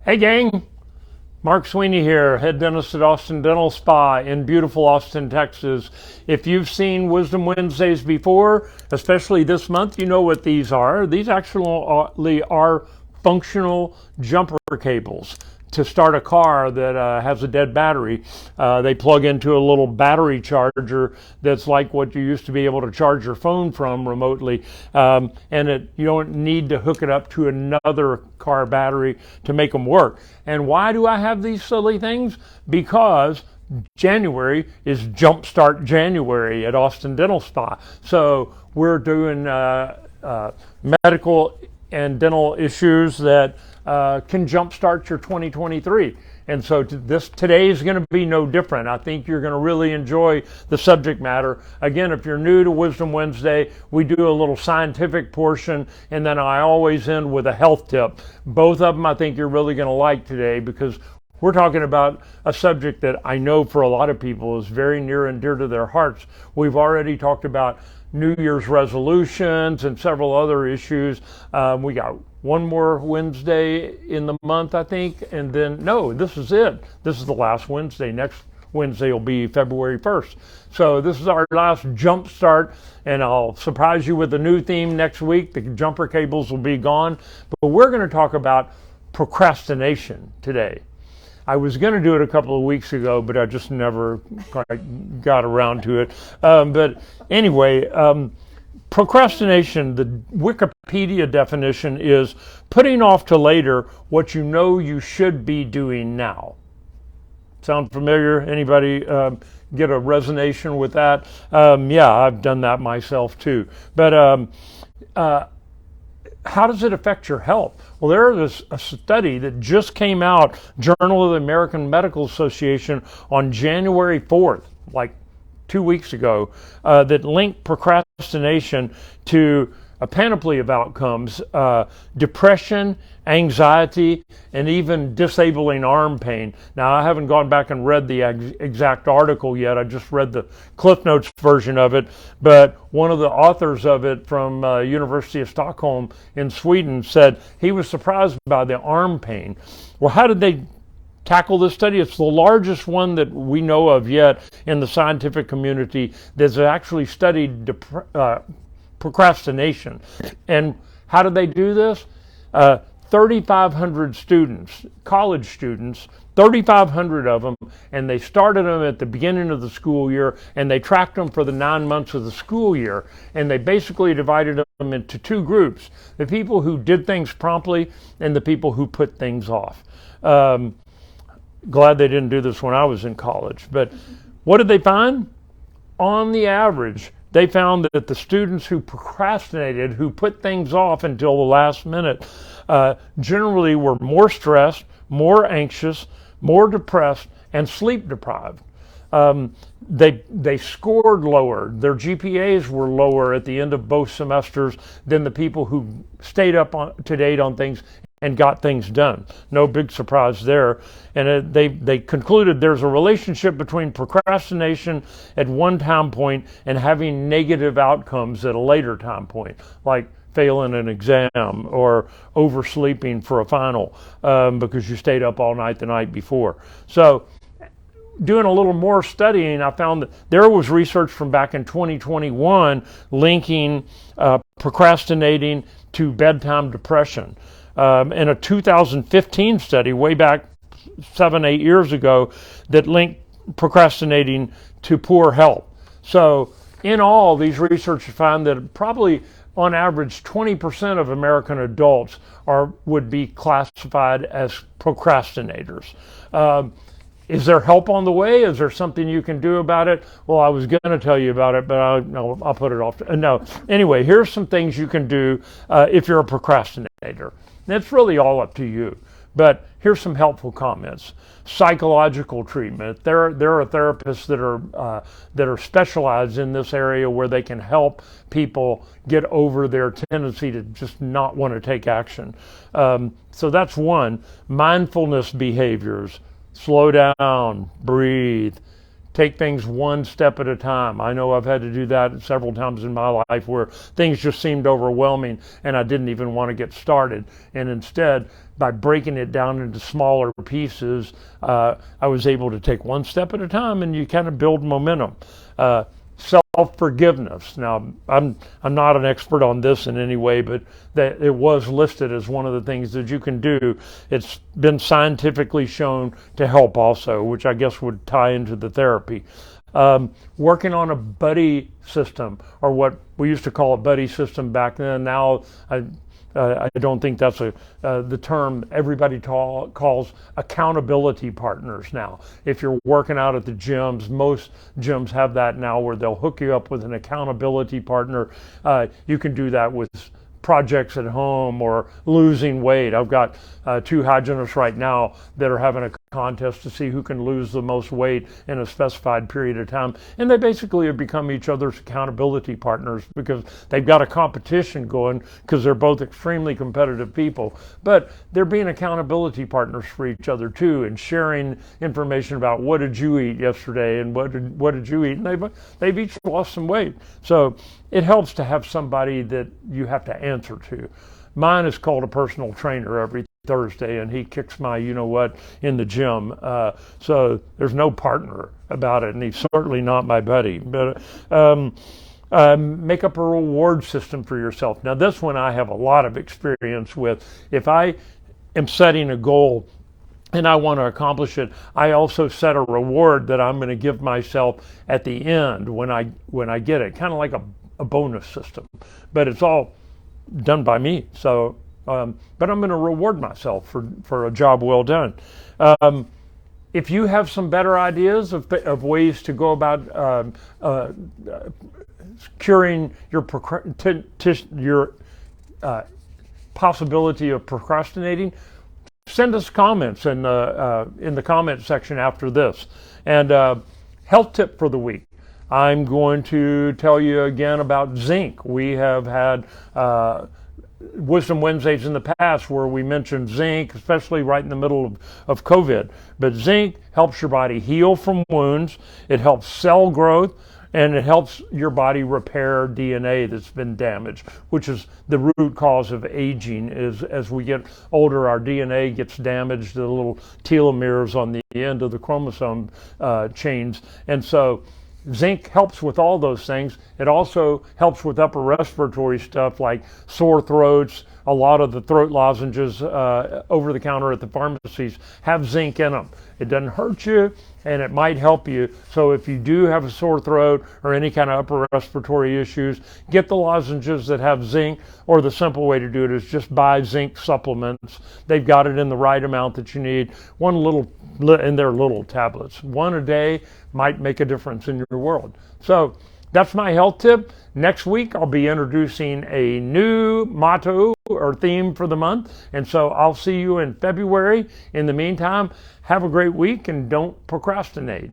Hey gang, Mark Sweeney here, head dentist at Austin Dental Spa in beautiful Austin, Texas. If you've seen Wisdom Wednesdays before, especially this month, you know what these are. These actually are functional jumper cables to start a car that has a dead battery. They plug into a little battery charger that's like what you used to be able to charge your phone from remotely. You don't need to hook it up to another car battery to make them work. And why do I have these silly things? Because January is Jumpstart January at Austin Dental Spa. So we're doing medical and dental issues that can jumpstart your 2023. And so today is going to be no different. I think you're going to really enjoy the subject matter. Again, if you're new to Wisdom Wednesday, we do a little scientific portion, and then I always end with a health tip. Both of them I think you're really going to like today, because we're talking about a subject that I know for a lot of people is very near and dear to their hearts. We've already talked about New Year's resolutions and several other issues. We got one more Wednesday in the month, I think, and then, no, this is it. This is the last Wednesday. Next Wednesday will be February 1st. So this is our last jump start, and I'll surprise you with a new theme next week. The jumper cables will be gone, but we're going to talk about procrastination today. I was going to do it a couple of weeks ago, but I just never quite got around to it. But anyway, procrastination, the Wikipedia definition is putting off to later what you know you should be doing now. Sound familiar? Anybody get a resonance with that? Yeah, I've done that myself too. But how does it affect your health? Well, there is a study that just came out, Journal of the American Medical Association, on January 4th, like 2 weeks ago, that linked procrastination to a panoply of outcomes: depression, anxiety, and even disabling arm pain. Now, I haven't gone back and read the exact article yet. I just read the Cliff Notes version of it. But one of the authors of it from University of Stockholm in Sweden said he was surprised by the arm pain. Well, how did they tackle this study? It's the largest one that we know of yet in the scientific community that's actually studied procrastination. And how did they do this? 3,500 students, college students, 3,500 of them, and they started them at the beginning of the school year, and they tracked them for the 9 months of the school year, and they basically divided them into two groups: the people who did things promptly and the people who put things off. Glad they didn't do this when I was in college. But what did they find? On the average, they found that the students who procrastinated, who put things off until the last minute, generally were more stressed, more anxious, more depressed, and sleep deprived. They scored lower. Their GPAs were lower at the end of both semesters than the people who stayed up to date on things and got things done. No big surprise there. And they concluded there's a relationship between procrastination at one time point and having negative outcomes at a later time point, like failing an exam or oversleeping for a final because you stayed up all night the night before. So doing a little more studying, I found that there was research from back in 2021 linking procrastinating to bedtime depression. In a 2015 study way back 7-8 years ago that linked procrastinating to poor health. So in all, these researchers found that probably on average 20% of American adults would be classified as procrastinators. Is there help on the way? Is there something you can do about it? Well, I was going to tell you about it, but I'll put it off. No. Anyway, here's some things you can do if you're a procrastinator. It's really all up to you. But here's some helpful comments. Psychological treatment. There are therapists that are specialized in this area where they can help people get over their tendency to just not want to take action. So that's one. Mindfulness behaviors. Slow down, breathe, take things one step at a time. I know I've had to do that several times in my life where things just seemed overwhelming and I didn't even want to get started. And instead, by breaking it down into smaller pieces, I was able to take one step at a time, and you kind of build momentum. Self-forgiveness. Now, I'm not an expert on this in any way, but that it was listed as one of the things that you can do. It's been scientifically shown to help also, which I guess would tie into the therapy. Working on a buddy system, or what we used to call a buddy system back then. Now, I don't think that's the term everybody calls accountability partners now. If you're working out at the gyms, most gyms have that now where they'll hook you up with an accountability partner. You can do that with projects at home or losing weight. I've got two hygienists right now that are having a contest to see who can lose the most weight in a specified period of time. And they basically have become each other's accountability partners because they've got a competition going because they're both extremely competitive people. But they're being accountability partners for each other too, and sharing information about what did you eat yesterday and what did you eat. And they've each lost some weight. So it helps to have somebody that you have to answer to. Mine is called a personal trainer every Thursday, and he kicks my you-know-what in the gym. So there's no partner about it, and he's certainly not my buddy. But make up a reward system for yourself. Now, this one I have a lot of experience with. If I am setting a goal and I want to accomplish it, I also set a reward that I'm going to give myself at the end when I get it, kind of like a bonus system. But it's all done by me. So, but I'm going to reward myself for a job well done. If you have some better ideas of ways to go about curing your possibility of procrastinating, send us comments in the comment section after this. And health tip for the week. I'm going to tell you again about zinc. We have had Wisdom Wednesdays in the past where we mentioned zinc, especially right in the middle of COVID. But zinc helps your body heal from wounds, it helps cell growth, and it helps your body repair DNA that's been damaged, which is the root cause of aging. Is as we get older, our DNA gets damaged, the little telomeres on the end of the chromosome chains. And so zinc helps with all those things. It also helps with upper respiratory stuff like sore throats. A lot of the throat lozenges over the counter at the pharmacies have zinc in them. It doesn't hurt you, and it might help you. So if you do have a sore throat or any kind of upper respiratory issues, get the lozenges that have zinc, or the simple way to do it is just buy zinc supplements. They've got it in the right amount that you need. And they're little tablets. One a day might make a difference in your world. So that's my health tip. Next week, I'll be introducing a new motto or theme for the month. And so I'll see you in February. In the meantime, have a great week and don't procrastinate.